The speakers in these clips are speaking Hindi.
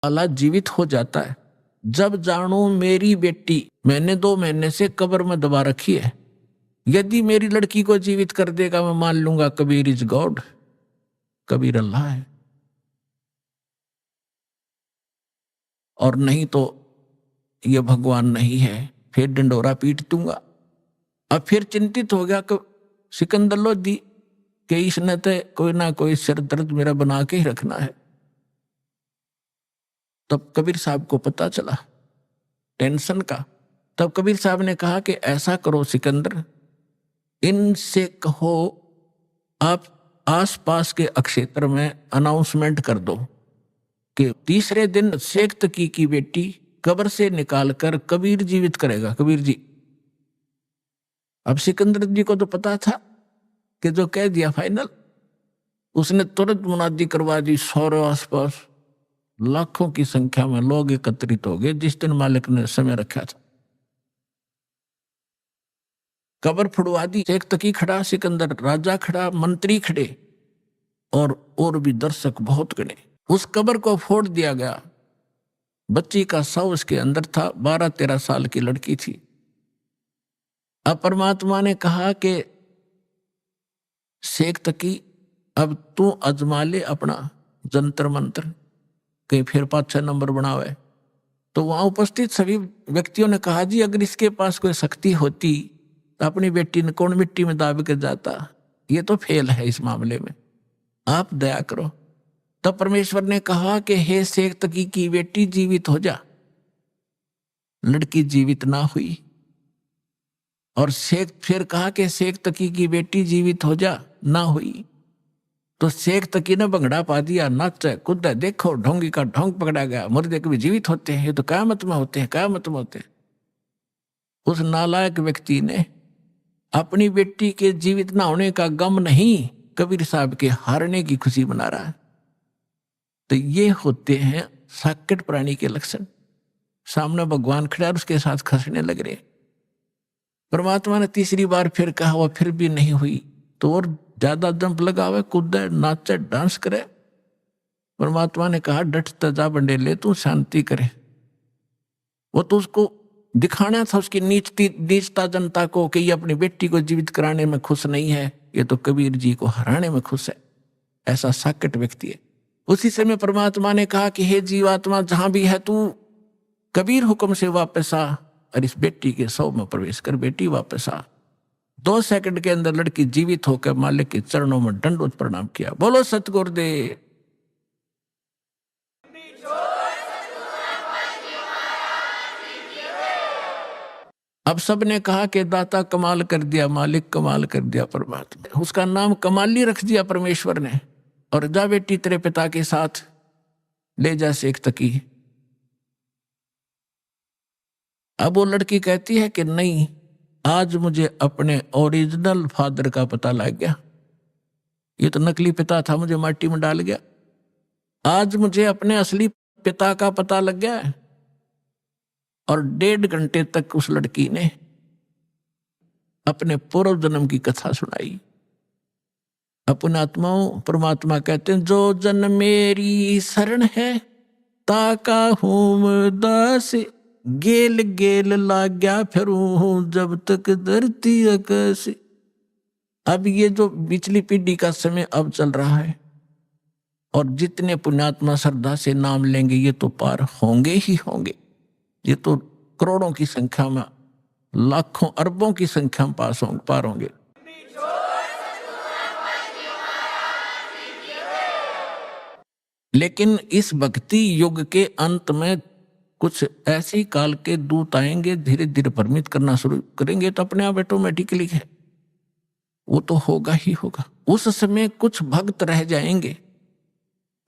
वाला जीवित हो जाता है। जब जानू मेरी बेटी मैंने 2 महीने से कब्र में दबा रखी है, यदि मेरी लड़की को जीवित कर देगा मैं मान लूंगा कबीर इज गॉड, कबीर अल्लाह है, और नहीं तो ये भगवान नहीं है, फिर डंडोरा पीट दूंगा। अब फिर चिंतित हो गया कि सिकंदर लोधी कि इसने तो कोई ना कोई सिर दर्द मेरा बना के ही रखना है। तब कबीर साहब को पता चला टेंशन का। तब कबीर साहब ने कहा कि ऐसा करो सिकंदर, इनसे कहो आप आसपास के अक्षेत्र में अनाउंसमेंट कर दो कि तीसरे दिन शेख तकी की बेटी कब्र से निकालकर कबीर जीवित करेगा, कबीर जी। अब सिकंदर जी को तो पता था कि जो कह दिया फाइनल। उसने तुरंत मुनादी करवा दी। सारे आसपास लाखों की संख्या में लोग एकत्रित हो गए जिस दिन मालिक ने समय रखा था। कब्र फुड़वा दी। शेख तकी खड़ा, सिकंदर राजा खड़ा, मंत्री खड़े और भी दर्शक बहुत गणे। उस कब्र को फोड़ दिया गया। बच्ची का शव उसके अंदर था। 12-13 साल की लड़की थी। अब परमात्मा ने कहा कि शेख तकी अब तू अजमा ले अपना जंतर मंत्र, कहीं फिर 5-6 नंबर बनावे। तो वहां उपस्थित सभी व्यक्तियों ने कहा जी अगर इसके पास कोई शक्ति होती तो अपनी बेटी ने कौन मिट्टी में दाब के जाता, ये तो फेल है इस मामले में, आप दया करो। तब परमेश्वर ने कहा कि हे शेख तकी की बेटी जीवित हो जा। लड़की जीवित ना हुई। और शेख फिर कहा कि शेख तकी की बेटी जीवित हो जा, ना हुई। तो शेख तकी ने भंगड़ा पा दिया, नाचा कूदा, देखो ढोंगी का ढोंग पकड़ा गया, मुर्दे कभी जीवित होते हैं, ये तो कयामत में होते हैं, कयामत में होते हैं। उस नालायक व्यक्ति ने अपनी बेटी के जीवित ना होने का गम नहीं, कबीर साहब के हारने की खुशी मना रहा है। तो ये होते हैं साकेट प्राणी के लक्षण। सामने भगवान खड़ा और उसके साथ खसने लग रहे। परमात्मा ने तीसरी बार फिर कहा, वह फिर भी नहीं हुई। तो और ज्यादा जंप लगावे, कूदे, नाचे, डांस करे। परमात्मा ने कहा डटता जा बंडेले, तू शांति करे। वो तो उसको दिखाना था उसकी नीचता जनता को कि ये अपनी बेटी को जीवित कराने में खुश नहीं है, ये तो कबीर जी को हराने में खुश है। ऐसा साकेट व्यक्ति है। उसी समय परमात्मा ने कहा कि हे जीवात्मा जहां भी है तू कबीर हुक्म से वापस आ और इस बेटी के शव में प्रवेश कर, बेटी वापस आ। 2 सेकंड के अंदर लड़की जीवित होकर मालिक के चरणों में दंडवत प्रणाम किया। बोलो सतगुरुदेव। अब सबने कहा कि दाता कमाल कर दिया, मालिक कमाल कर दिया परमात्मा। उसका नाम कमाली रख दिया परमेश्वर ने। और जा बेटी तेरे पिता के साथ ले जा शेख तकी। अब वो लड़की कहती है कि नहीं, आज मुझे अपने ओरिजिनल फादर का पता लग गया। ये तो नकली पिता था, मुझे माटी में डाल गया। आज मुझे अपने असली पिता का पता लग गया है। और 1.5 घंटे तक उस लड़की ने अपने पूर्व जन्म की कथा सुनाई। अपने आत्माओं, परमात्मा कहते हैं जो जन मेरी शरण है ताका हूं दास, गेल गेल लाग्या फिरूं जब तक धरती आकाश। अब ये जो पिछली पीढ़ी का समय अब चल रहा है, और जितने पुण्यात्मा श्रद्धा से नाम लेंगे ये तो पार होंगे ही होंगे। ये तो करोड़ों की संख्या में, लाखों अरबों की संख्या में पार होंगे। लेकिन इस भक्ति युग के अंत में कुछ ऐसे काल के दूत आएंगे, धीरे धीरे भ्रमित करना शुरू करेंगे, तो अपने आप ऑटोमेटिकली है वो तो होगा ही होगा। उस समय कुछ भक्त रह जाएंगे,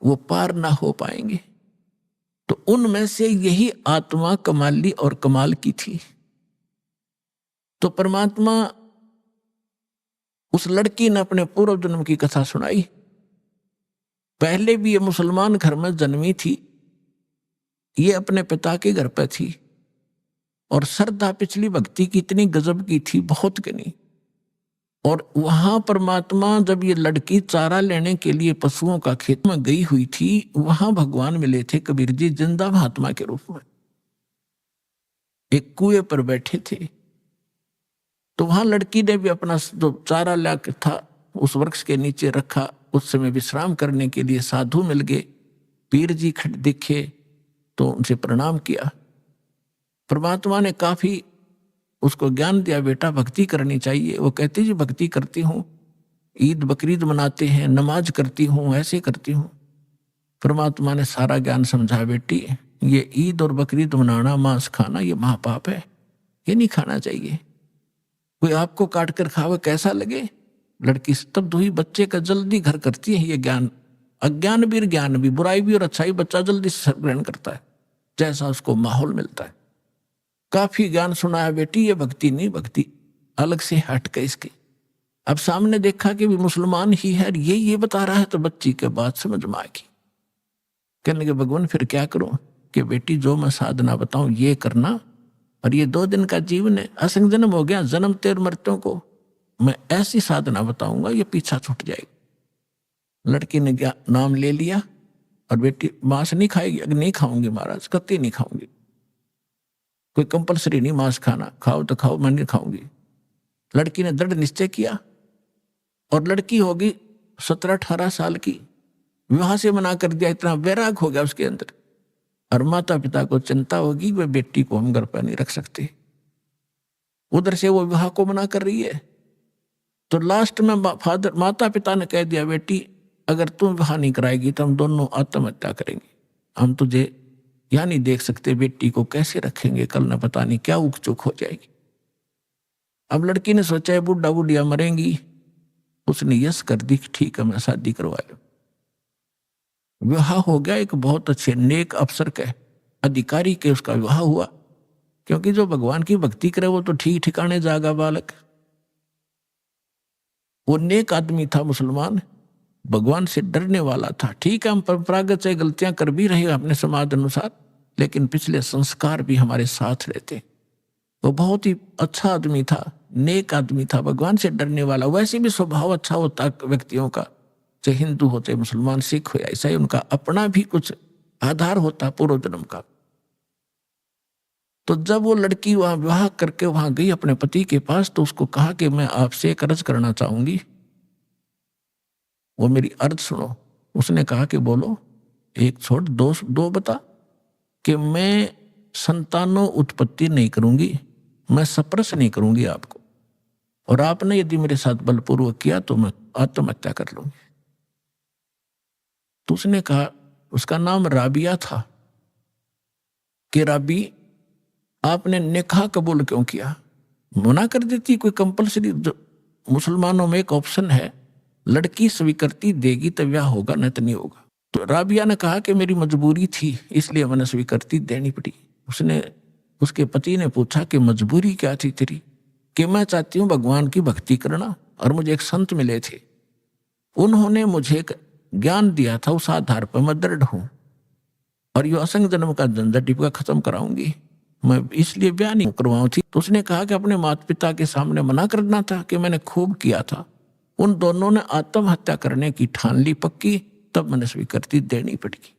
वो पार ना हो पाएंगे। तो उनमें से यही आत्मा कमाली और कमाल की थी। तो परमात्मा उस लड़की ने अपने पूर्व जन्म की कथा सुनाई। पहले भी ये मुसलमान घर में जन्मी थी, ये अपने पिता के घर पे थी। और श्रद्धा पिछली भक्ति की इतनी गजब की थी, बहुत गनी। और वहां परमात्मा जब ये लड़की चारा लेने के लिए पशुओं का खेत में गई हुई थी, वहां भगवान मिले थे कबीर जी जिंदा महात्मा के रूप में, एक कुएं पर बैठे थे। तो वहां लड़की ने भी अपना जो चारा ला के था उस वृक्ष के नीचे रखा। उस समय विश्राम करने के लिए साधु मिल गए, पीर जी खड़े दिखे तो उनसे प्रणाम किया। परमात्मा ने काफी उसको ज्ञान दिया, बेटा भक्ति करनी चाहिए। वो कहती जी भक्ति करती हूँ, ईद बकरीद मनाते हैं, नमाज करती हूँ, ऐसे करती हूँ। परमात्मा ने सारा ज्ञान समझा, बेटी ये ईद और बकरीद मनाना, मांस खाना ये महापाप है, ये नहीं खाना चाहिए। कोई आपको काट कर खावे कैसा लगे? लड़की स्तब्ध हुई, बच्चे का जल्दी घर करती है ये ज्ञान। अज्ञान भी ज्ञान भी, बुराई भी और अच्छाई बच्चा जल्दी से ग्रहण करता है जैसा उसको माहौल मिलता है। काफी ज्ञान सुनाया, बेटी ये भक्ति नहीं, भक्ति अलग से हट के इसके। अब सामने देखा कि भी मुसलमान ही है, ये बता रहा है, तो बच्ची के बात समझ में आएगी। कहने के भगवान फिर क्या करूं? कि बेटी जो मैं साधना बताऊं ये करना, और ये 2 दिन का जीवन है, असंग जन्म हो गया, जन्म तेर मृत्यों को मैं ऐसी साधना बताऊंगा ये पीछा छूट जाएगी। लड़की ने क्या नाम ले लिया, और बेटी मांस नहीं खाएगी? अगर नहीं खाऊंगी महाराज, कतई नहीं खाऊंगी, कोई कंपलसरी नहीं मांस खाना, खाओ तो खाओ, मैं नहीं खाऊंगी। लड़की ने दृढ़ निश्चय किया, और लड़की होगी 17-18 साल की, विवाह से मना कर दिया। इतना वैराग हो गया उसके अंदर, और माता पिता को चिंता होगी वे बेटी को हम घर पर नहीं रख सकते। उधर से वो विवाह को मना कर रही है, तो लास्ट में माता पिता ने कह दिया, बेटी अगर तुम विवाह नहीं कराएगी तो हम दोनों आत्महत्या करेंगे, हम तुझे यहां नहीं देख सकते, बेटी को कैसे रखेंगे, कल न पता नहीं क्या उक चुक हो जाएगी। अब लड़की ने सोचा है बुढ़ा बुढ़िया मरेंगी, उसने यस कर दी, ठीक है मैं शादी करवा लूं। विवाह हो गया, एक बहुत अच्छे नेक अफसर के अधिकारी के उसका विवाह हुआ, क्योंकि जो भगवान की भक्ति करे वो तो ठीक ठिकाने जागा बालक। वो नेक आदमी था, मुसलमान, भगवान से डरने वाला था। ठीक है हम परंपरागत से गलतियां कर भी रहे अपने समाज अनुसार, लेकिन पिछले संस्कार भी हमारे साथ रहते। वो बहुत ही अच्छा आदमी था, नेक आदमी था, भगवान से डरने वाला। वैसे भी स्वभाव अच्छा होता व्यक्तियों का, चाहे हिंदू होते, मुसलमान, सिख हो या ईसाई, उनका अपना भी कुछ आधार होता पूर्व जन्म का। तो जब वो लड़की वहां विवाह करके वहां गई अपने पति के पास, तो उसको कहा कि मैं आपसे एक अर्ज करना चाहूंगी, वो मेरी अर्ज सुनो। उसने कहा कि बोलो, एक छोड़ दो बता। कि मैं संतानों उत्पत्ति नहीं करूंगी, मैं सप्रस नहीं करूंगी आपको, और आपने यदि मेरे साथ बलपूर्वक किया तो मैं आत्महत्या कर लूंगी। तो उसने कहा, उसका नाम राबिया था, कि राबी आपने निकाह कबूल क्यों किया? मना कर देती, कोई कंपलसरी मुसलमानों में एक ऑप्शन है, लड़की स्वीकृति देगी तो ब्याह होगा, नहीं तो नहीं होगा। तो राबिया ने कहा कि मेरी मजबूरी थी इसलिए मैंने स्वीकृति देनी पड़ी। उसके पति ने पूछा कि मजबूरी क्या थी तेरी? कि मैं चाहती हूं भगवान की भक्ति करना, और मुझे एक संत मिले थे, उन्होंने मुझे एक ज्ञान दिया था, उस आधार पर मैं दृढ़ हूं, और ये असंग जन्म का झंझट टिपका खत्म कराऊंगी, मैं इसलिए ब्याह नहीं करवाऊं थी। तो उसने कहा कि अपने माता पिता के सामने मना करना था कि मैंने खूब किया था। उन दोनों ने आत्महत्या करने की ठान ली पक्की, तब मैंने स्वीकृति देनी पड़ेगी।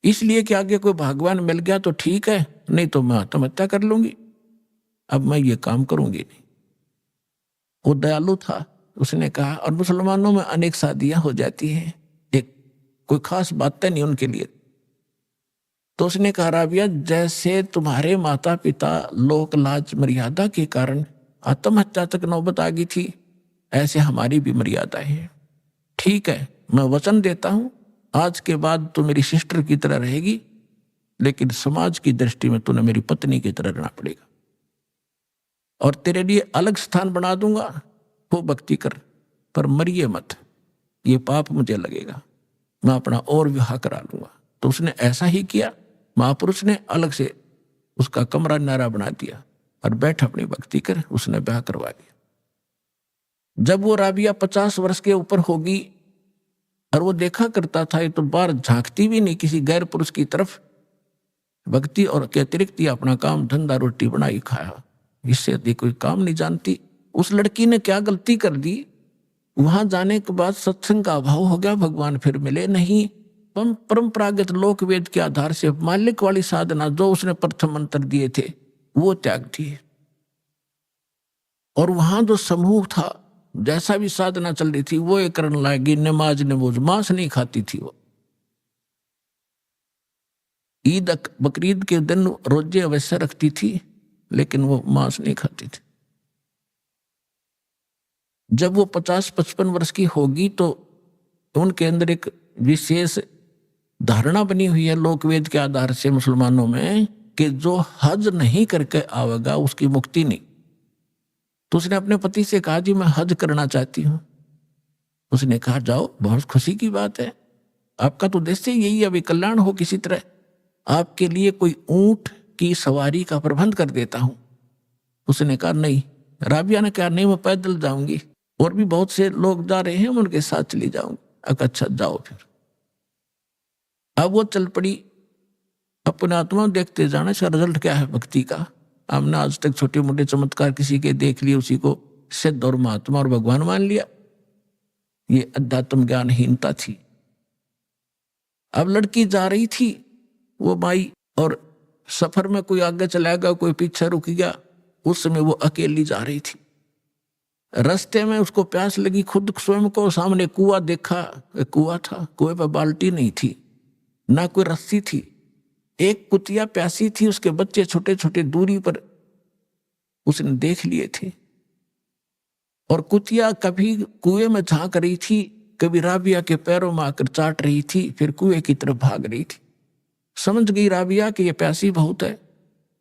इसलिए कि आगे कोई भगवान मिल गया तो ठीक है, नहीं तो मैं आत्महत्या कर लूंगी, अब मैं ये काम करूंगी नहीं। वो दयालु था, उसने कहा। और मुसलमानों में अनेक शादियां हो जाती हैं, एक कोई खास बात नहीं उनके लिए। तो उसने कहा, राबिया जैसे तुम्हारे माता पिता लोक लाज मर्यादा के कारण आत्महत्या तक नौबत आ गई थी, ऐसे हमारी भी मर्यादा है। ठीक है मैं वचन देता हूं, आज के बाद तो मेरी सिस्टर की तरह रहेगी, लेकिन समाज की दृष्टि में तूने मेरी पत्नी की तरह रहना पड़ेगा, और तेरे लिए अलग स्थान बना दूंगा, खूब भक्ति कर, पर मरिए मत, ये पाप मुझे लगेगा, मैं अपना और विवाह करा लूंगा। तो उसने ऐसा ही किया। महापुरुष ने अलग से उसका कमरा नारा बना दिया, और बैठ अपनी भक्ति कर, उसने ब्याह करवा दिया। जब वो राबिया 50 वर्ष के ऊपर होगी, और वो देखा करता था, ये तो बाहर झांकती भी नहीं किसी गैर पुरुष की तरफ, भक्ति और के अतिरिक्त ही अपना काम धंधा रोटी बनाई खाया, इससे अधिक कोई काम नहीं जानती। उस लड़की ने क्या गलती कर दी? वहां जाने के बाद सत्संग का अभाव हो गया, भगवान फिर मिले नहीं। परंपरागत लोक वेद के आधार से मालिक वाली साधना जो उसने प्रथम मंत्र दिए थे वो त्याग दिए। और वहां जो समूह था, जैसा भी साधना चल रही थी वो ये करने लगी, नमाज नमोज, मांस नहीं खाती थी वो। ईद बकरीद के दिन रोजे अवश्य रखती थी, लेकिन वो मांस नहीं खाती थी। जब वो 50-55 वर्ष की होगी तो उनके अंदर एक विशेष धारणा बनी हुई है लोकवेद के आधार से मुसलमानों में कि जो हज नहीं करके आवेगा उसकी मुक्ति नहीं। तो उसने अपने पति से कहा जी मैं हज करना चाहती हूं। उसने कहा जाओ, बहुत खुशी की बात है, आपका तो उद्देश्य यही है, अभी कल्याण हो किसी तरह, आपके लिए कोई ऊंट की सवारी का प्रबंध कर देता हूं। उसने कहा नहीं। राबिया ने कहा नहीं, मैं पैदल जाऊंगी, और भी बहुत से लोग जा रहे हैं, मैं उनके साथ चली जाऊंगी। अच्छा जाओ फिर। अब वो चल पड़ी, अपने आत्मा देखते जाना इसका रिजल्ट क्या है भक्ति का। हमने आज तक छोटे मोटे चमत्कार किसी के देख लिए, उसी को सिद्ध और महात्मा और भगवान मान लिया। ये अध्यात्म ज्ञानहीनता थी। अब लड़की जा रही थी, वो माई, और सफर में कोई आगे चला गया, कोई पीछे रुक गया। उस समय वो अकेली जा रही थी। रास्ते में उसको प्यास लगी, खुद स्वयं को सामने कुआं देखा, कुआं था, कुएं पर बाल्टी नहीं थी, ना कोई रस्सी थी। एक कुतिया प्यासी थी, उसके बच्चे छोटे छोटे दूरी पर उसने देख लिए थे। और कुतिया कभी कुएं में झांक रही थी, कभी राबिया के पैरों में आकर चाट रही थी, फिर कुएं की तरफ भाग रही थी। समझ गई राबिया कि ये प्यासी बहुत है,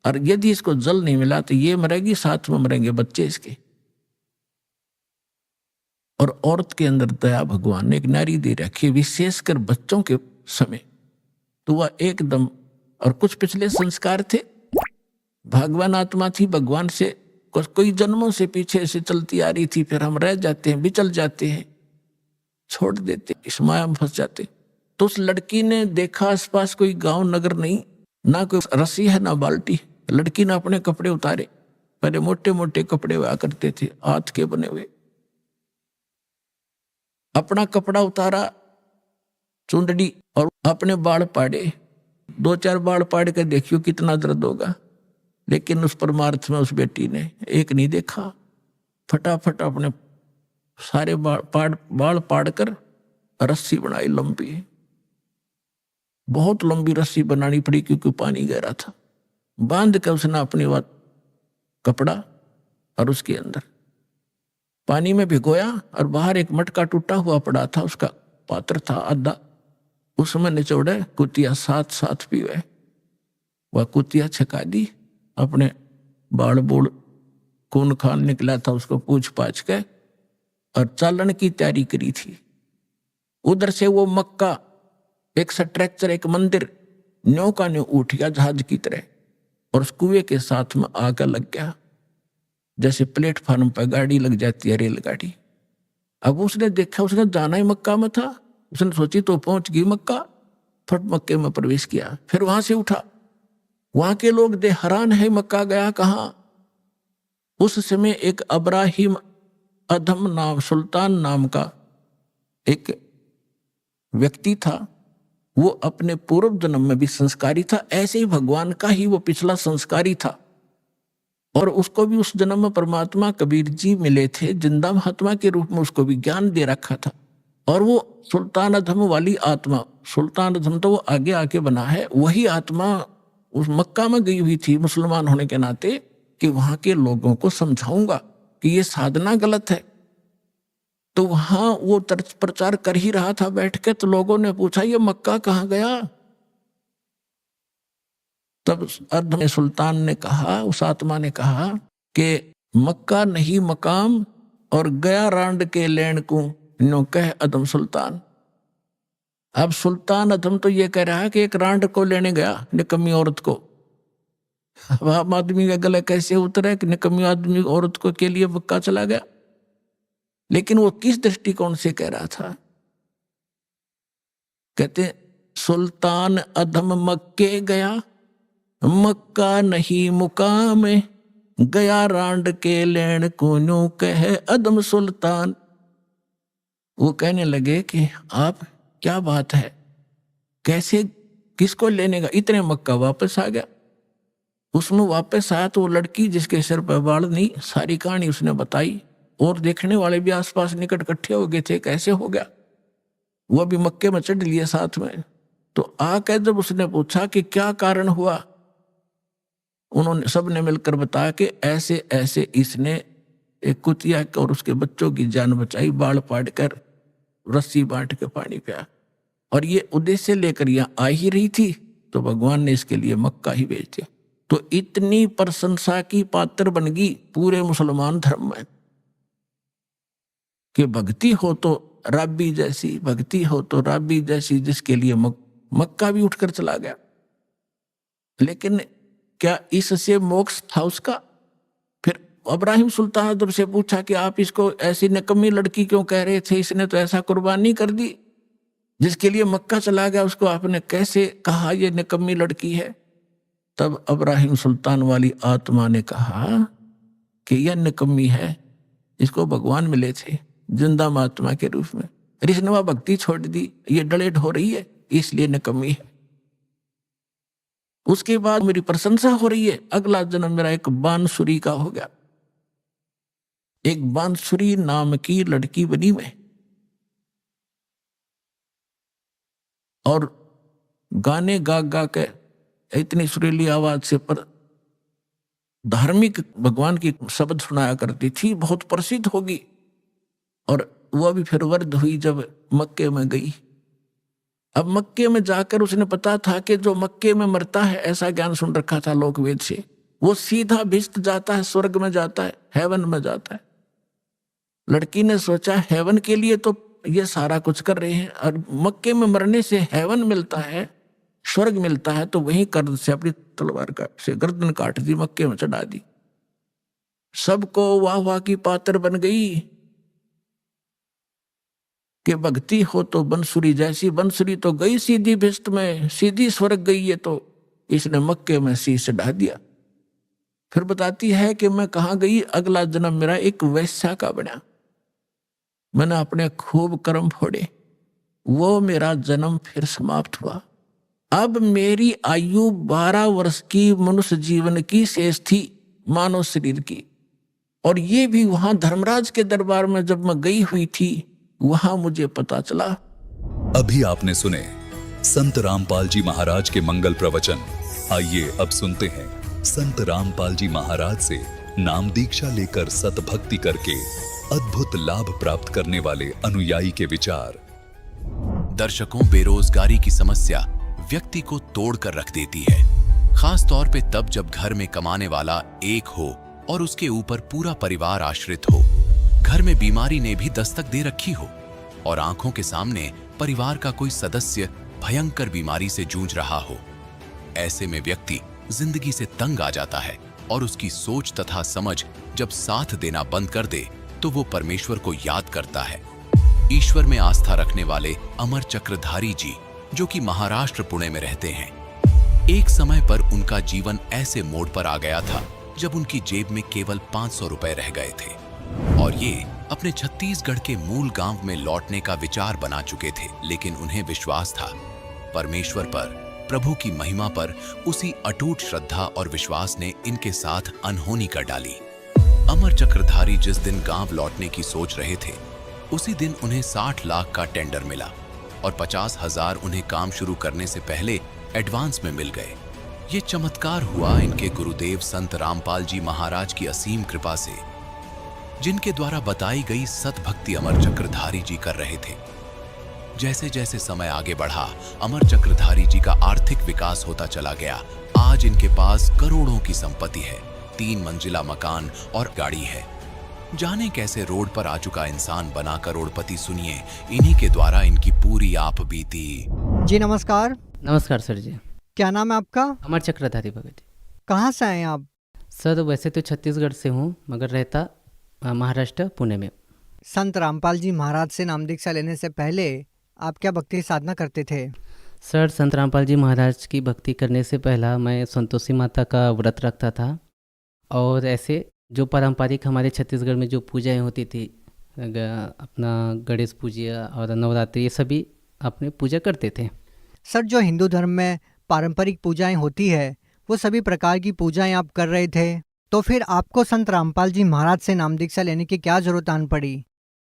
और यदि इसको जल नहीं मिला तो ये मरेगी, साथ में मरेंगे बच्चे इसके। और औरत के अंदर दया भगवान ने एक नारी दे रखी, विशेषकर बच्चों के समय। तो वह एकदम, और कुछ पिछले संस्कार थे, भगवान आत्मा थी, भगवान से कोई जन्मों से पीछे से चलती आ रही थी। फिर हम रह जाते हैं, बिचल जाते हैं, छोड़ देते, इस माया में फंस जाते। तो उस लड़की ने देखा आसपास कोई गांव नगर नहीं, ना कोई रस्सी है ना बाल्टी। लड़की ने अपने कपड़े उतारे, पहले मोटे मोटे कपड़े हुआ करते थे हाथ के बने हुए, अपना कपड़ा उतारा, चुंदड़ी, और अपने बाल पाड़े। 2-4 बाल पाड़ के देखियो कितना दर्द होगा। लेकिन उस परमार्थ में उस बेटी ने एक नहीं देखा, फटाफट अपने सारे बाल पाड़ कर रस्सी बनाई लंबी, बहुत लंबी रस्सी बनानी पड़ी क्योंकि पानी गहरा था। बांध कर उसने अपनी कपड़ा और उसके अंदर पानी में भिगोया, और बाहर एक मटका टूटा हुआ पड़ा था, उसका पात्र था आधा, उसमें निचोड़े कुतिया साथ साथ पीवे। वह कुतिया छका दी, अपने बाल बूढ़ खून खान निकला था उसको पूछ पाछ के, और चालन की तैयारी करी थी। उधर से वो मक्का एक स्ट्रक्चर, एक मंदिर न्यों का न्यों उठ गया जहाज की तरह, और उस कुएं के साथ में आकर लग गया, जैसे प्लेटफार्म पर गाड़ी लग जाती है, रेलगाड़ी। अब उसने देखा, उसने जाना ही मक्का में था, उसने सोची तो पहुंच गई मक्का, फट मक्के में प्रवेश किया। फिर वहां से उठा, वहां के लोग दे हैरान है, मक्का गया कहां। उस समय एक अब्राहिम अधम नाम, सुल्तान नाम का एक व्यक्ति था, वो अपने पूर्व जन्म में भी संस्कारी था, ऐसे ही भगवान का ही वो पिछला संस्कारी था। और उसको भी उस जन्म में परमात्मा कबीर जी मिले थे, जिंदा महात्मा के रूप में, उसको भी ज्ञान दे रखा था। और वो सुल्तान अधम वाली आत्मा, सुल्तान अधम तो वो आगे आके बना है, वही आत्मा उस मक्का में गई हुई थी मुसलमान होने के नाते, कि वहां के लोगों को समझाऊंगा कि ये साधना गलत है। तो वहां वो प्रचार कर ही रहा था बैठ के, तो लोगों ने पूछा ये मक्का कहाँ गया। तब अर्ध सुल्तान ने कहा, उस आत्मा ने कहा कि मक्का नहीं मकाम, और गया रांड के लेन को नो कह अदम सुल्तान। अब सुल्तान अदम तो ये कह रहा है कि एक रांड को लेने गया, निकम्मी औरत को। अब आम आदमी का गला कैसे उतरा कि निकम्मी आदमी औरत को के लिए मक्का चला गया। लेकिन वो किस दृष्टिकोण से कह रहा था, कहते सुल्तान अधम मक्के गया, मक्का नहीं मुकाम, गया रांड के लेन कोन्यों कहे अदम सुल्तान। वो कहने लगे कि आप क्या बात है, कैसे, किसको लेने का, इतने मक्का वापस आ गया। उसमें वापस आया तो वो लड़की जिसके सिर पर बाल नहीं, सारी कहानी उसने बताई और देखने वाले भी आसपास निकट इकट्ठे हो गए थे, कैसे हो गया। वो भी मक्के में चढ़ लिए साथ में। तो आकर जब उसने पूछा कि क्या कारण हुआ, उन्होंने सबने मिलकर बताया कि ऐसे ऐसे इसने एक कुतिया और उसके बच्चों की जान बचाई, बाल पाट कर रस्सी बांट के पानी पिया, और ये उद्देश्य लेकर यहाँ आ ही रही थी, तो भगवान ने इसके लिए मक्का ही भेज दिया। तो इतनी प्रशंसा की पात्र बन गई पूरे मुसलमान धर्म में कि भक्ति हो तो राबी जैसी, भक्ति हो तो राबी जैसी, जिसके लिए मक्का भी उठकर चला गया। लेकिन क्या इससे मोक्ष था उसका? फिर इब्राहिम सुल्तान से पूछा कि आप इसको ऐसी निकम्मी लड़की क्यों कह रहे थे, इसने तो ऐसा कुर्बानी कर दी, जिसके लिए मक्का चला गया, उसको आपने कैसे कहा ये निकम्मी लड़की है? तब इब्राहिम सुल्तान वाली आत्मा ने कहा कि यह निकम्मी है, इसको भगवान मिले थे जिंदा महात्मा के रूप में, रिश्नवा भक्ति छोड़ दी, ये डलेट हो रही है, इसलिए निकम्मी है। उसके बाद मेरी प्रशंसा हो रही है, अगला जन्म मेरा एक बांसुरी का हो गया। एक बांसुरी नाम की लड़की बनी मैं, और गाने गा गा के इतनी सुरीली आवाज से पर धार्मिक भगवान की शब्द सुनाया करती थी, बहुत प्रसिद्ध होगी। और वह भी फिर वृद्ध हुई जब मक्के में गई। अब मक्के में जाकर उसने पता था कि जो मक्के में मरता है, ऐसा ज्ञान सुन रखा था लोक वेद से, वो सीधा भिष्ट जाता है, स्वर्ग में जाता है, हेवन में जाता है। लड़की ने सोचा हेवन के लिए तो ये सारा कुछ कर रहे हैं, और मक्के में मरने से हेवन मिलता है, स्वर्ग मिलता है, तो वहीं कर्द से अपनी तलवार से गर्दन काट दी, मक्के में चढ़ा दी। सबको वाह वाह की पात्र बन गई कि भक्ति हो तो बंसुरी जैसी। बंसुरी तो गई सीधी भिष्ट में, सीधी स्वर्ग गई है, तो इसने मक्के में शीश चढ़ा दिया। फिर बताती है कि मैं कहाँ गई, अगला जन्म मेरा एक वैश्या का बना, मैंने अपने खूब कर्म फोड़े, वो मेरा जन्म फिर समाप्त हुआ। अब मेरी आयु 12 वर्ष की मनुष्य जीवन की शेष थी, मानव शरीर की। और ये भी वहां धर्मराज के दरबार में जब मैं गई हुई थी, वहां मुझे पता चला। अभी आपने सुने संत रामपाल जी महाराज के मंगल प्रवचन। आइए अब सुनते हैं संत रामपाल जी महाराज से नाम दीक्षा लेकर सतभक्ति करके अद्भुत लाभ प्राप्त करने वाले अनुयायी के विचार। दर्शकों, बेरोजगारी की समस्या व्यक्ति को तोड़कर रख देती है, खास तौर पे तब जब घर में कमाने वाला एक हो और उसके ऊपर पूरा परिवार आश्रित हो। घर में बीमारी ने भी दस्तक दे रखी हो और आंखों के सामने परिवार का कोई सदस्य भयंकर बीमारी से जूझ रहा हो। ऐसे में व्यक्ति जिंदगी से तंग आ जाता है और उसकी सोच तथा समझ जब साथ देना बंद कर दे तो वो परमेश्वर को याद करता है। ईश्वर में आस्था रखने वाले अमर चक्रधारी जी, जो कि महाराष्ट्र पुणे में रहते हैं, एक समय पर उनका जीवन ऐसे मोड़ पर आ गया था जब उनकी जेब में केवल 500 रुपए रह गए थे और ये अपने छत्तीसगढ़ के मूल गांव में लौटने का विचार बना चुके थे। लेकिन उन्हें विश्वास था परमेश्वर पर, प्रभु की महिमा पर। उसी अटूट श्रद्धा और विश्वास ने इनके साथ अनहोनी कर डाली। अमर चक्रधारी जिस दिन गांव लौटने की सोच रहे थे, उसी दिन उन्हें 60 लाख का टेंडर मिला और 50,000 उन्हें काम शुरू करने से पहले एडवांस में मिल गए। ये चमत्कार हुआ इनके गुरुदेव संत रामपाल जी महाराज की असीम कृपा से, जिनके द्वारा बताई गई सतभक्ति अमर चक्रधारी जी कर रहे थे। जैसे जैसे समय आगे बढ़ा, अमर चक्रधारी जी का आर्थिक विकास होता चला गया। आज इनके पास करोड़ों की संपत्ति है, 3 मंजिला मकान और गाड़ी है। जाने कैसे रोड पर आ चुका इंसान बना करोड़पति, सुनिए इन्हीं के द्वारा इनकी पूरी आप बीती। जी नमस्कार। नमस्कार सर जी। क्या नाम है आपका? अमर चक्रधारी भगत जी। कहाँ से आए हैं आप? सर वैसे तो छत्तीसगढ़ से हूँ, मगर रहता महाराष्ट्र पुणे में। संत रामपाल जी महाराज से नाम दीक्षा लेने से पहले आप क्या भक्ति साधना करते थे? सर संत रामपाल जी महाराज की भक्ति करने से पहला मैं संतोषी माता का व्रत रखता था और ऐसे जो पारंपरिक हमारे छत्तीसगढ़ में जो पूजाएं होती थी, अपना गणेश पूजा और नवरात्रि, ये सभी अपने पूजा करते थे। सर, जो हिंदू धर्म में पारंपरिक पूजाएं होती है वो सभी प्रकार की पूजाएं आप कर रहे थे, तो फिर आपको संत रामपाल जी महाराज से नाम दीक्षा लेने की क्या जरूरत आन पड़ी?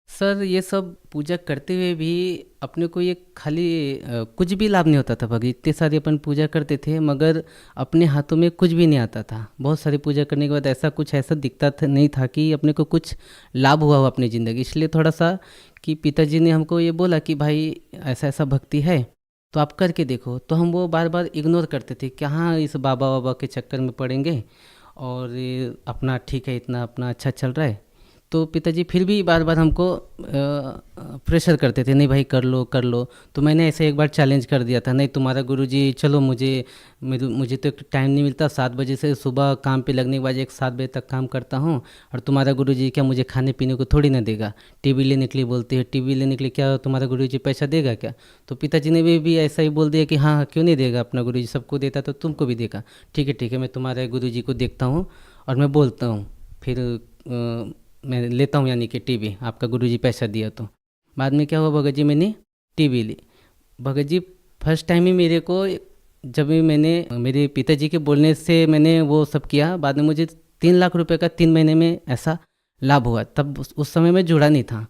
सर, ये सब पूजा करते हुए भी अपने को ये खाली कुछ भी लाभ नहीं होता था भगत। इतने सारी अपन पूजा करते थे मगर अपने हाथों में कुछ भी नहीं आता था। बहुत सारी पूजा करने के बाद ऐसा दिखता था नहीं था कि अपने को कुछ लाभ हुआ हो अपनी ज़िंदगी। इसलिए थोड़ा सा कि पिताजी ने हमको ये बोला कि भाई ऐसा ऐसा भक्ति है तो आप करके देखो। तो हम वो बार बार इग्नोर करते थे कि हाँ, इस बाबा बाबा के चक्कर में पड़ेंगे और ये अपना ठीक है, इतना अपना अच्छा चल रहा है। तो पिताजी फिर भी बार बार हमको प्रेशर करते थे, नहीं भाई कर लो कर लो। तो मैंने ऐसे एक बार चैलेंज कर दिया था, नहीं तुम्हारा गुरुजी, चलो मुझे तो टाइम नहीं मिलता, 7 बजे से सुबह काम पे लगने के बाद 7 बजे तक काम करता हूँ, और तुम्हारा गुरुजी क्या मुझे खाने पीने को थोड़ी ना देगा। टीवी लेने के लिए बोलते हैं, टीवी लेने के लिए क्या तुम्हारा गुरुजी पैसा देगा क्या? तो पिताजी ने भी ऐसा ही बोल दिया कि हाँ क्यों नहीं देगा, अपना गुरुजी सबको देता तो तुमको भी देगा। ठीक है, मैं तुम्हारे गुरुजी को देखता हूँ और मैं बोलता हूँ, फिर मैं लेता हूँ यानी कि टीवी, आपका गुरुजी पैसा दिया। तो बाद में क्या हुआ भगत जी, मैंने टीवी ली। भगत जी फर्स्ट टाइम ही मेरे को, जब भी मैंने मेरे पिताजी के बोलने से मैंने वो सब किया, बाद में मुझे 3 लाख रुपए का 3 महीने में ऐसा लाभ हुआ। तब उस समय मैं जुड़ा नहीं था।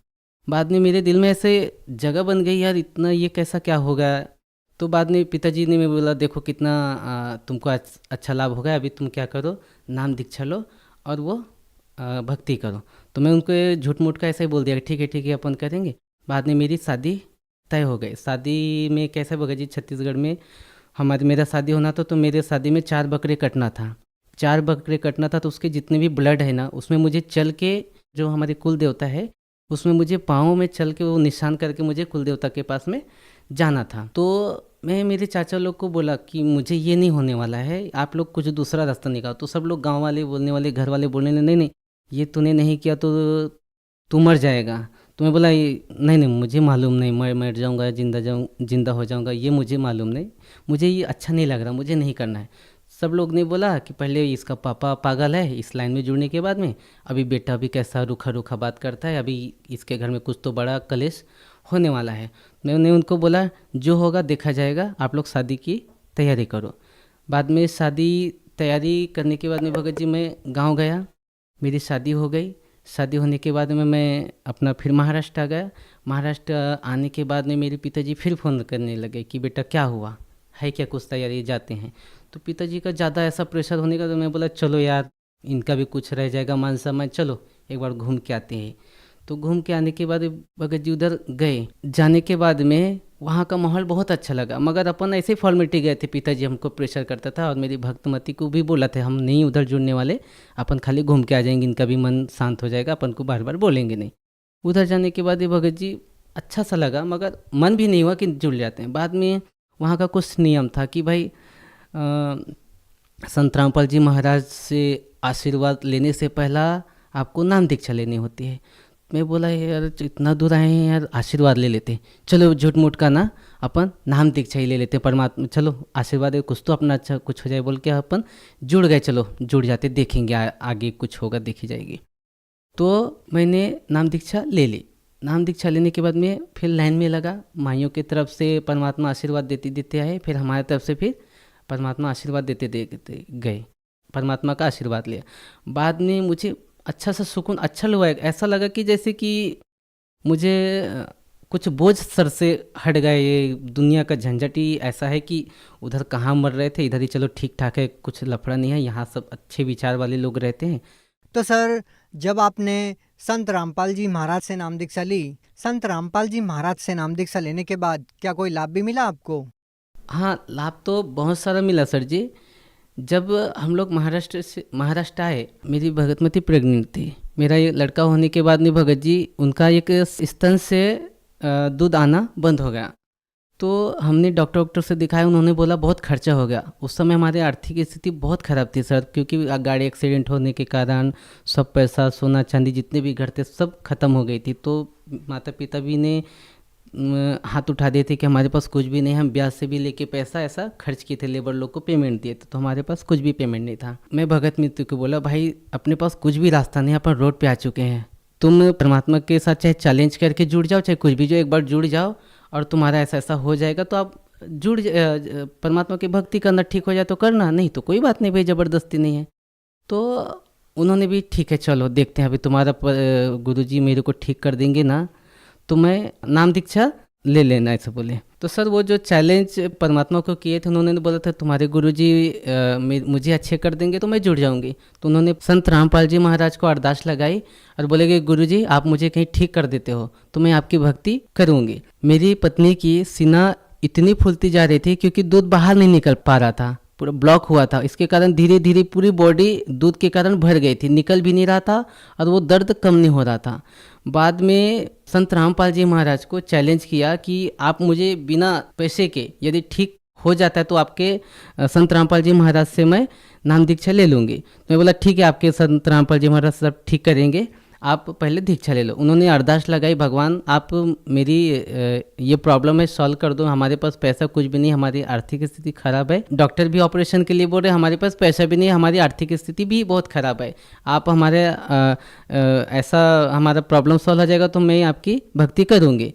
बाद में मेरे दिल में ऐसे जगह बन गई, यार इतना ये कैसा क्या हो गया। तो बाद में पिताजी ने मैं बोला, देखो कितना तुमको अच्छा लाभ हो गया, अभी तुम क्या करो, नाम दीक्षा लो और वो भक्ति करो। तो मैं उनको झूठ मूठ का ऐसा ही बोल दिया कि ठीक है अपन करेंगे। बाद में मेरी शादी तय हो गई। शादी में कैसे भगत जी, छत्तीसगढ़ में मेरा शादी होना था तो मेरे शादी में 4 बकरे कटना था। 4 बकरे कटना था तो उसके जितने भी ब्लड है ना, उसमें मुझे चल के, जो हमारे कुल देवता है उसमें मुझे पाँव में चल के वो निशान करके मुझे कुल देवता के पास में जाना था। तो मैं मेरे चाचा लोग को बोला कि मुझे ये नहीं होने वाला है, आप लोग कुछ दूसरा रास्ता निकालो। तो सब लोग गांव वाले बोलने वाले, घर वाले बोलने लगे, नहीं ये तूने नहीं किया तो तू मर जाएगा। तो मैं बोला नहीं मुझे मालूम नहीं, मैं मर जाऊंगा, जिंदा हो जाऊंगा, ये मुझे मालूम नहीं, मुझे ये अच्छा नहीं लग रहा, मुझे नहीं करना है। सब लोग ने बोला कि पहले इसका पापा पागल है इस लाइन में जुड़ने के बाद में, अभी बेटा भी कैसा रूखा बात करता है, अभी इसके घर में कुछ तो बड़ा कलेश होने वाला है। मैंने उनको बोला जो होगा देखा जाएगा, आप लोग शादी की तैयारी करो। बाद में शादी तैयारी करने के बाद में भगत जी मैं गांव गया, मेरी शादी हो गई। शादी होने के बाद में मैं अपना फिर महाराष्ट्र आ गया। महाराष्ट्र आने के बाद में मेरे पिताजी फिर फ़ोन करने लगे कि बेटा क्या हुआ है, क्या कुछ तैयारी, जाते हैं। तो पिताजी का ज़्यादा ऐसा प्रेशर होने का, तो मैं बोला चलो यार इनका भी कुछ रह जाएगा मान सम्मान, चलो एक बार घूम के आते हैं। तो घूम के आने के बाद भगत जी उधर गए। जाने के बाद में वहाँ का माहौल बहुत अच्छा लगा, मगर अपन ऐसे फॉर्मेलिटी गए थे। पिताजी हमको प्रेशर करता था और मेरी भक्तमती को भी बोला था, हम नहीं उधर जुड़ने वाले, अपन खाली घूम के आ जाएंगे, इनका भी मन शांत हो जाएगा, अपन को बार बार बोलेंगे नहीं। उधर जाने के बाद ये भगत जी अच्छा सा लगा, मगर मन भी नहीं हुआ कि जुड़ जाते हैं। बाद में वहाँ का कुछ नियम था कि भाई संत रामपाल जी महाराज से आशीर्वाद लेने से पहला आपको नाम दीक्षा लेनी होती है। मैं बोला यार इतना दूर आए हैं यार, आशीर्वाद ले लेते, चलो झूठ मूठ का ना अपन नाम दीक्षा ही ले लेते, परमात्मा चलो आशीर्वाद है, कुछ तो अपना अच्छा कुछ हो जाए बोल के अपन जुड़ गए। चलो जुड़ जाते, देखेंगे आगे कुछ होगा देखी जाएगी। तो मैंने नाम दीक्षा ले ली। नाम दीक्षा लेने के बाद में फिर लाइन में लगा। माइयों की तरफ से परमात्मा आशीर्वाद देते आए, फिर हमारी तरफ से फिर परमात्मा आशीर्वाद देते गए, परमात्मा का आशीर्वाद लिया। बाद में मुझे अच्छा सा सुकून, अच्छा लगा, ऐसा लगा कि जैसे कि मुझे कुछ बोझ सर से हट गए। ये दुनिया का झंझट ही ऐसा है कि उधर कहाँ मर रहे थे, इधर ही चलो ठीक ठाक है, कुछ लफड़ा नहीं है, यहाँ सब अच्छे विचार वाले लोग रहते हैं। तो सर, जब आपने संत रामपाल जी महाराज से नाम दीक्षा ली, संत रामपाल जी महाराज से नाम दीक्षा लेने के बाद क्या कोई लाभ भी मिला आपको? हाँ, लाभ तो बहुत सारा मिला सर जी। जब हम लोग महाराष्ट्र आए, मेरी भगतमती प्रेग्नेंट थी। मेरा ये लड़का होने के बाद में भगत जी उनका एक स्तन से दूध आना बंद हो गया। तो हमने डॉक्टर से दिखाया, उन्होंने बोला बहुत खर्चा हो गया। उस समय हमारी आर्थिक स्थिति बहुत ख़राब थी सर, क्योंकि गाड़ी एक्सीडेंट होने के कारण सब पैसा, सोना चांदी जितने भी घर थे सब खत्म हो गई थी। तो माता पिता भी ने हाथ उठा दिए थे कि हमारे पास कुछ भी नहीं, हम ब्याज से भी लेके पैसा ऐसा खर्च किए थे, लेबर लोग को पेमेंट दिए थे, तो हमारे पास कुछ भी पेमेंट नहीं था। मैं भगत मित्र को बोला, भाई अपने पास कुछ भी रास्ता नहीं, अपन रोड पे आ चुके हैं, तुम परमात्मा के साथ चाहे चैलेंज करके जुड़ जाओ, चाहे कुछ भी, जो एक बार जुड़ जाओ और तुम्हारा ऐसा ऐसा हो जाएगा, तो आप परमात्मा की भक्ति करना ठीक हो जाए तो करना, नहीं तो कोई बात नहीं भाई, ज़बरदस्ती नहीं है। तो उन्होंने भी ठीक है चलो देखते हैं, अभी तुम्हारा गुरुजी मेरे को ठीक कर देंगे ना, तो मैं नाम दीक्षा ले लेना, ऐसे बोले। तो सर वो जो चैलेंज परमात्मा को किए थे, उन्होंने बोला था तुम्हारे गुरुजी मुझे अच्छे कर देंगे तो मैं जुड़ जाऊंगी। तो उन्होंने संत रामपाल जी महाराज को अरदास लगाई और बोले कि गुरुजी आप मुझे कहीं ठीक कर देते हो तो मैं आपकी भक्ति करूंगी। मेरी पत्नी की सीना इतनी फूलती जा रही थी क्योंकि दूध बाहर नहीं निकल पा रहा था, पूरा ब्लॉक हुआ था, इसके कारण धीरे धीरे पूरी बॉडी दूध के कारण भर गई थी, निकल भी नहीं रहा था और वो दर्द कम नहीं हो रहा था। बाद में संत रामपाल जी महाराज को चैलेंज किया कि आप मुझे बिना पैसे के यदि ठीक हो जाता है तो आपके संत रामपाल जी महाराज से मैं नाम दीक्षा ले लूँगी। तो मैं बोला ठीक है, आपके संत रामपाल जी महाराज सब ठीक करेंगे, आप पहले दीक्षा ले लो। उन्होंने अरदास लगाई, भगवान आप मेरी ये प्रॉब्लम है सॉल्व कर दो, हमारे पास पैसा कुछ भी नहीं, हमारी आर्थिक स्थिति खराब है, डॉक्टर भी ऑपरेशन के लिए बोल रहे हमारे पास पैसा भी नहीं है, हमारी आर्थिक स्थिति भी बहुत खराब है, आप हमारे ऐसा हमारा प्रॉब्लम सॉल्व हो जाएगा तो मैं आपकी भक्ति करूँगी।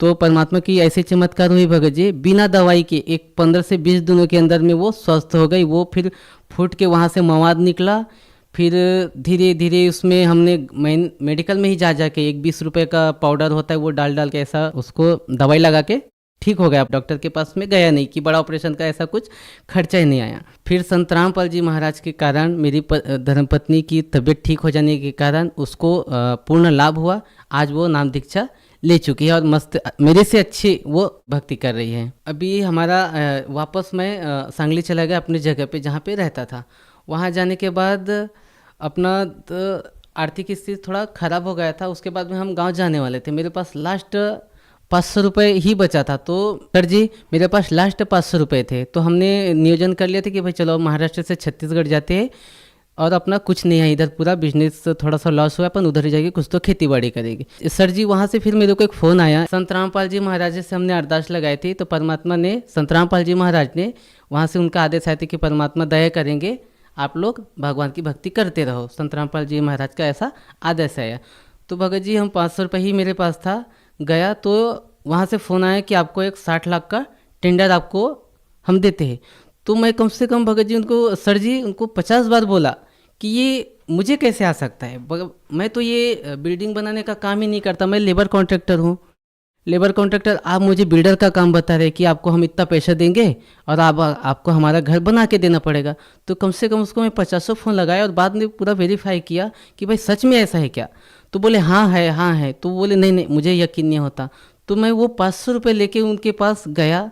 तो परमात्मा की ऐसे चमत्कार हुई भगत जी, बिना दवाई के एक 15 से 20 दिनों के अंदर में वो स्वस्थ हो गई। वो फिर फूट के वहाँ से मवाद निकला, फिर धीरे धीरे उसमें हमने मेडिकल में ही जा के एक 20 रुपये का पाउडर होता है वो डाल के ऐसा उसको दवाई लगा के ठीक हो गया। डॉक्टर के पास में गया नहीं कि बड़ा ऑपरेशन का ऐसा कुछ खर्चा ही नहीं आया। फिर संत रामपाल जी महाराज के कारण मेरी धर्मपत्नी की तबीयत ठीक हो जाने के कारण उसको पूर्ण लाभ हुआ। आज वो नाम दीक्षा ले चुकी है और मस्त मेरे से अच्छी वो भक्ति कर रही है। अभी हमारा वापस मैं सांगली चला गया अपनी जगह पे जहाँ पे रहता था। वहाँ जाने के बाद अपना आर्थिक स्थिति थोड़ा ख़राब हो गया था। उसके बाद में हम गांव जाने वाले थे, मेरे पास लास्ट 500 रुपये ही बचा था। तो सर जी मेरे पास लास्ट 500 रुपये थे, तो हमने नियोजन कर लिया था कि भाई चलो महाराष्ट्र से छत्तीसगढ़ जाते हैं और अपना कुछ नहीं है इधर, पूरा बिजनेस थोड़ा सा लॉस हुआ, अपन उधर ही जाके कुछ तो खेती बाड़ी करेगी। सर जी वहाँ से फिर मेरे को एक फ़ोन आया, संत रामपाल जी महाराज से हमने अरदास लगाई थी, तो परमात्मा ने संत रामपाल जी महाराज ने वहाँ से उनका आदेश आया था कि परमात्मा दया करेंगे, आप लोग भगवान की भक्ति करते रहो। संत रामपाल जी महाराज का ऐसा आदेश आया। तो भगत जी हम 500 रुपये ही मेरे पास था, गया तो वहाँ से फ़ोन आया कि आपको एक 60 लाख का टेंडर आपको हम देते हैं। तो मैं कम से कम भगत जी उनको सर जी उनको 50 बार बोला कि ये मुझे कैसे आ सकता है, मैं तो ये बिल्डिंग बनाने का काम ही नहीं करता, मैं लेबर कॉन्ट्रैक्टर हूँ। लेबर कॉन्ट्रैक्टर, आप मुझे बिल्डर का काम बता रहे कि आपको हम इतना पैसा देंगे और आपको हमारा घर बना के देना पड़ेगा। तो कम से कम उसको मैं 50 फ़ोन लगाया और बाद में पूरा वेरीफाई किया कि भाई सच में ऐसा है क्या। तो बोले हाँ है। तो बोले नहीं मुझे यकीन नहीं होता। तो मैं वो 500 रुपये लेके उनके पास गया।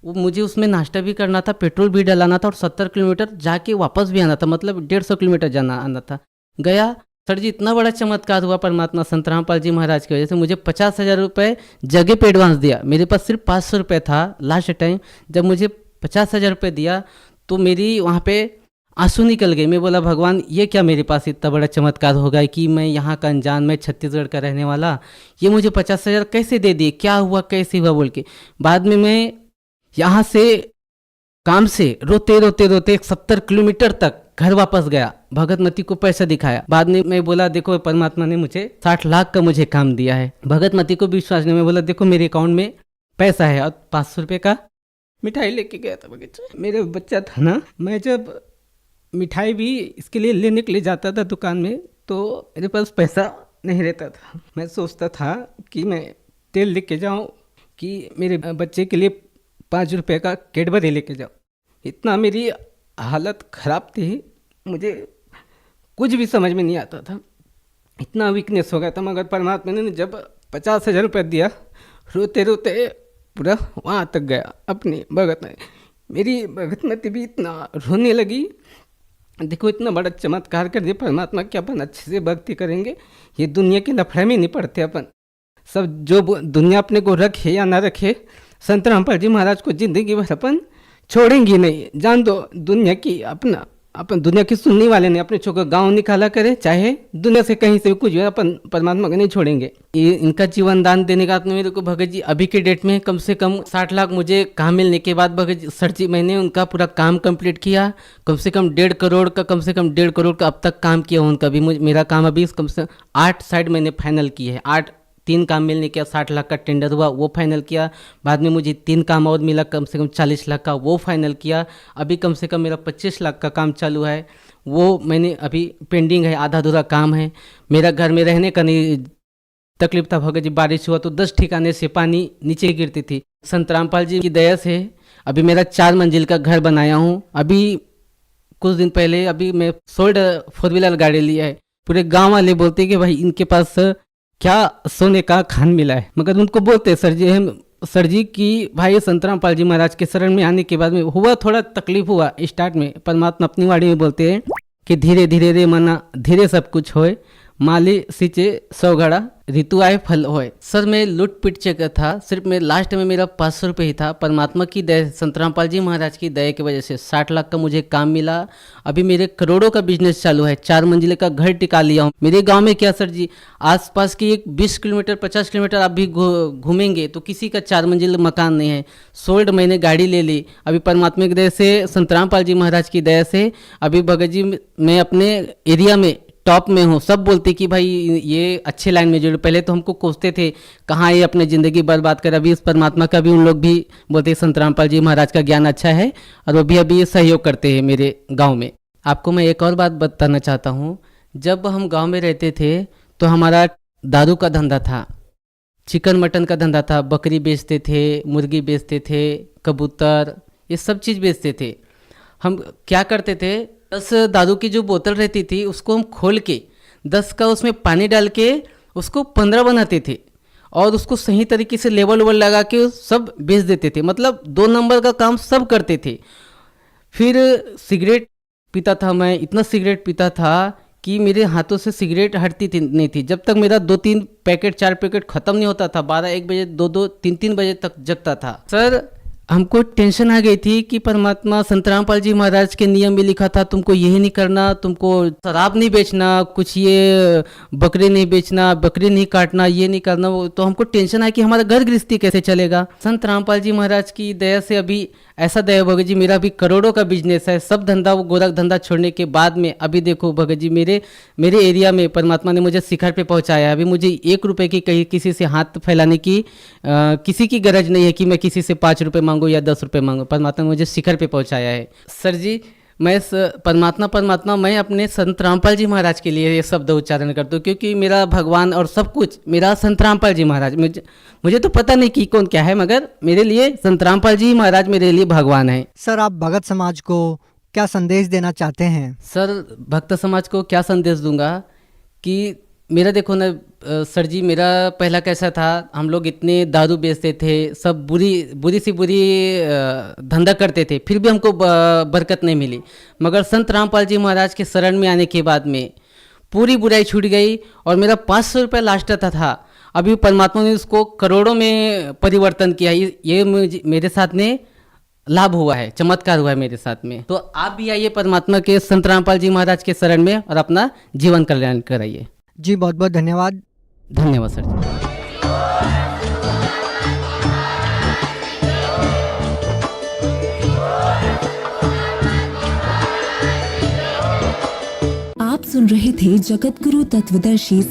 वो मुझे उसमें नाश्ता भी करना था, पेट्रोल भी डलाना था और 70 किलोमीटर जाके वापस भी आना था, मतलब 150 किलोमीटर जाना आना था। गया, सर जी इतना बड़ा चमत्कार हुआ परमात्मा संत रामपाल जी महाराज की वजह से। मुझे 50,000 रुपये जगह पे एडवांस दिया। मेरे पास सिर्फ 500 रुपये था लास्ट टाइम। जब मुझे 50,000 रुपये दिया तो मेरी वहाँ पे आंसू निकल गए। मैं बोला भगवान ये क्या मेरे पास इतना बड़ा चमत्कार होगा कि मैं यहाँ का अनजान, मैं छत्तीसगढ़ का रहने वाला, ये मुझे 50,000 कैसे दे दिए, क्या हुआ कैसे हुआ बोल के। बाद में मैं यहाँ से काम से रोते 70 किलोमीटर तक घर वापस गया, भगतमती को पैसा दिखाया। बाद में मैं बोला देखो परमात्मा ने मुझे 60 लाख का मुझे काम दिया है। भगतमती को विश्वास नहीं। मैं बोला देखो मेरे अकाउंट में पैसा है और 500 रुपये का मिठाई लेके गया था बगीचा। मेरे बच्चा था ना, मैं जब मिठाई भी इसके लिए लेने के लिए जाता था दुकान में तो मेरे पास पैसा नहीं रहता था। मैं सोचता था कि मैं तेल लेके जाऊँ कि मेरे बच्चे के लिए 5 रुपये का कैडबरी लेके जाऊँ। इतना मेरी हालत ख़राब थी, मुझे कुछ भी समझ में नहीं आता था, इतना वीकनेस हो गया था। मगर परमात्मा ने जब 50,000 रुपये दिया, रोते पूरा वहाँ तक गया अपनी भगत में। मेरी भगतमती भी इतना रोने लगी, देखो इतना बड़ा चमत्कार कर दिया परमात्मा कि अपन अच्छे से भक्ति करेंगे, ये दुनिया के लफड़े में नहीं पड़ते अपन। सब जो दुनिया अपने को रखे या ना रखे, संत रामपाल जी महाराज को जिंदगी भर अपन छोड़ेंगे नहीं। जान दो दुनिया की अपना अपन दुनिया की सुनने वाले नहीं, अपने छोकर गांव निकाला करे, चाहे दुनिया से कहीं से भी कुछ भी, अपन परमात्मा को नहीं छोड़ेंगे। ये इनका जीवन दान देने का मेरे को भगत जी अभी के डेट में कम से कम 60 लाख मुझे काम मिलने के बाद भगत जी सर जी मैंने उनका पूरा काम कंप्लीट किया। कम से कम 1.5 करोड़ का अब तक काम किया उनका भी। मेरा काम अभी कम से 8 साइड मैंने फाइनल किए हैं। 3 काम मिलने के 60 लाख का टेंडर हुआ, वो फाइनल किया। बाद में मुझे 3 काम और मिला, कम से कम 40 लाख का, वो फाइनल किया। अभी कम से कम मेरा 25 लाख का काम चालू है, वो मैंने अभी पेंडिंग है, आधा अधूरा काम है। मेरा घर में रहने का नहीं तकलीफ था भगत जी, बारिश हुआ तो 10 ठिकाने से पानी नीचे गिरती थी। संत रामपाल जी की दया से अभी मेरा 4 मंजिल का घर बनाया हूँ। अभी कुछ दिन पहले अभी मैं सोल्ड 4 व्हीलर गाड़ी लिया है। पूरे गाँव वाले बोलते कि भाई इनके पास क्या सोने का खान मिला है, मगर उनको बोलते सर जी कि भाई संत रामपाल जी महाराज के शरण में आने के बाद में हुआ थोड़ा तकलीफ हुआ स्टार्ट में। परमात्मा अपनी वाणी में बोलते हैं कि धीरे धीरे रे मना धीरे सब कुछ होए, माली सींचे 100 घड़ा ऋतु आए फल होए। सर मैं लूट पिट चुका था, सिर्फ मैं लास्ट में मेरा 500 रुपये ही था। परमात्मा की दया, संत रामपाल जी महाराज की दया की वजह से 60 लाख का मुझे काम मिला। अभी मेरे करोड़ों का बिजनेस चालू है, 4 मंजिले का घर टिका लिया हूँ। मेरे गांव में क्या सर जी, आसपास की एक 20 किलोमीटर 50 किलोमीटर आप भी घूमेंगे तो किसी का 4 मंजिल मकान नहीं है। सोल्ड मैंने गाड़ी ले ली। अभी परमात्मा की दया से, संत रामपाल जी महाराज की दया से अभी भगत जी मैं अपने एरिया में टॉप में हूँ। सब बोलते कि भाई ये अच्छे लाइन में जुड़े। पहले तो हमको कोसते थे कहाँ ये अपने ज़िंदगी बर्बाद कर। अभी इस परमात्मा का भी उन लोग भी बोलते संत रामपाल जी महाराज का ज्ञान अच्छा है और वो भी अभी सहयोग करते हैं मेरे गांव में। आपको मैं एक और बात बताना चाहता हूँ, जब हम गांव में रहते थे तो हमारा दारू का धंधा था, चिकन मटन का धंधा था, बकरी बेचते थे, मुर्गी बेचते थे, कबूतर, ये सब चीज़ बेचते थे। हम क्या करते थे, 10 दारू की जो बोतल रहती थी उसको हम खोल के 10 का उसमें पानी डाल के उसको 15 बनाते थे और उसको सही तरीके से लेवल लगा के सब बेच देते थे। मतलब 2 नंबर का काम सब करते थे। फिर सिगरेट पीता था मैं, इतना सिगरेट पीता था कि मेरे हाथों से सिगरेट हटती नहीं थी। जब तक मेरा 2-3 पैकेट 4 पैकेट ख़त्म नहीं होता था, 12-1 बजे 2-2 3-3 बजे तक जगता था। सर हमको टेंशन आ गई थी कि परमात्मा संत रामपाल जी महाराज के नियम में लिखा था तुमको यही नहीं करना, तुमको शराब नहीं बेचना, कुछ ये बकरे नहीं बेचना, बकरे नहीं काटना, ये नहीं करना। तो हमको टेंशन आया कि हमारा घर गृहस्थी कैसे चलेगा। संत रामपाल जी महाराज की दया से अभी ऐसा दया भगत जी मेरा भी करोड़ों का बिजनेस है। सब धंधा वो गोरख धंधा छोड़ने के बाद में अभी देखो भगत जी मेरे एरिया में परमात्मा ने मुझे शिखर पे पहुंचाया। अभी मुझे 1 रुपए की कहीं किसी से हाथ फैलाने की किसी की गरज नहीं है कि मैं किसी से 5 रुपये मांगू या 10 रुपये मांगू। परमात्मा ने मुझे शिखर पे पहुंचाया है। सर जी मैं परमात्मा मैं अपने संत रामपाल जी महाराज के लिए ये शब्द उच्चारण करता हूँ, क्योंकि मेरा भगवान और सब कुछ मेरा संत रामपाल जी महाराज। मुझे तो पता नहीं कि कौन क्या है, मगर मेरे लिए संत रामपाल जी महाराज मेरे लिए भगवान है। सर आप भगत समाज को क्या संदेश देना चाहते हैं? सर भक्त समाज को क्या संदेश दूंगा कि मेरा देखो ना सर जी, मेरा पहला कैसा था, हम लोग इतने दारू बेचते थे, सब बुरी सी धंधा करते थे, फिर भी हमको बरकत नहीं मिली। मगर संत रामपाल जी महाराज के शरण में आने के बाद में पूरी बुराई छूट गई और मेरा 500 रुपये लास्ट था। अभी परमात्मा ने उसको करोड़ों में परिवर्तन किया। ये मेरे साथ में लाभ हुआ है, चमत्कार हुआ है मेरे साथ में। तो आप भी आइए परमात्मा के संत रामपाल जी महाराज के शरण में और अपना जीवन कल्याण कराइए। जी बहुत बहुत धन्यवाद। धन्यवाद सर जी। आप सुन रहे थे जगत गुरु तत्वदर्शी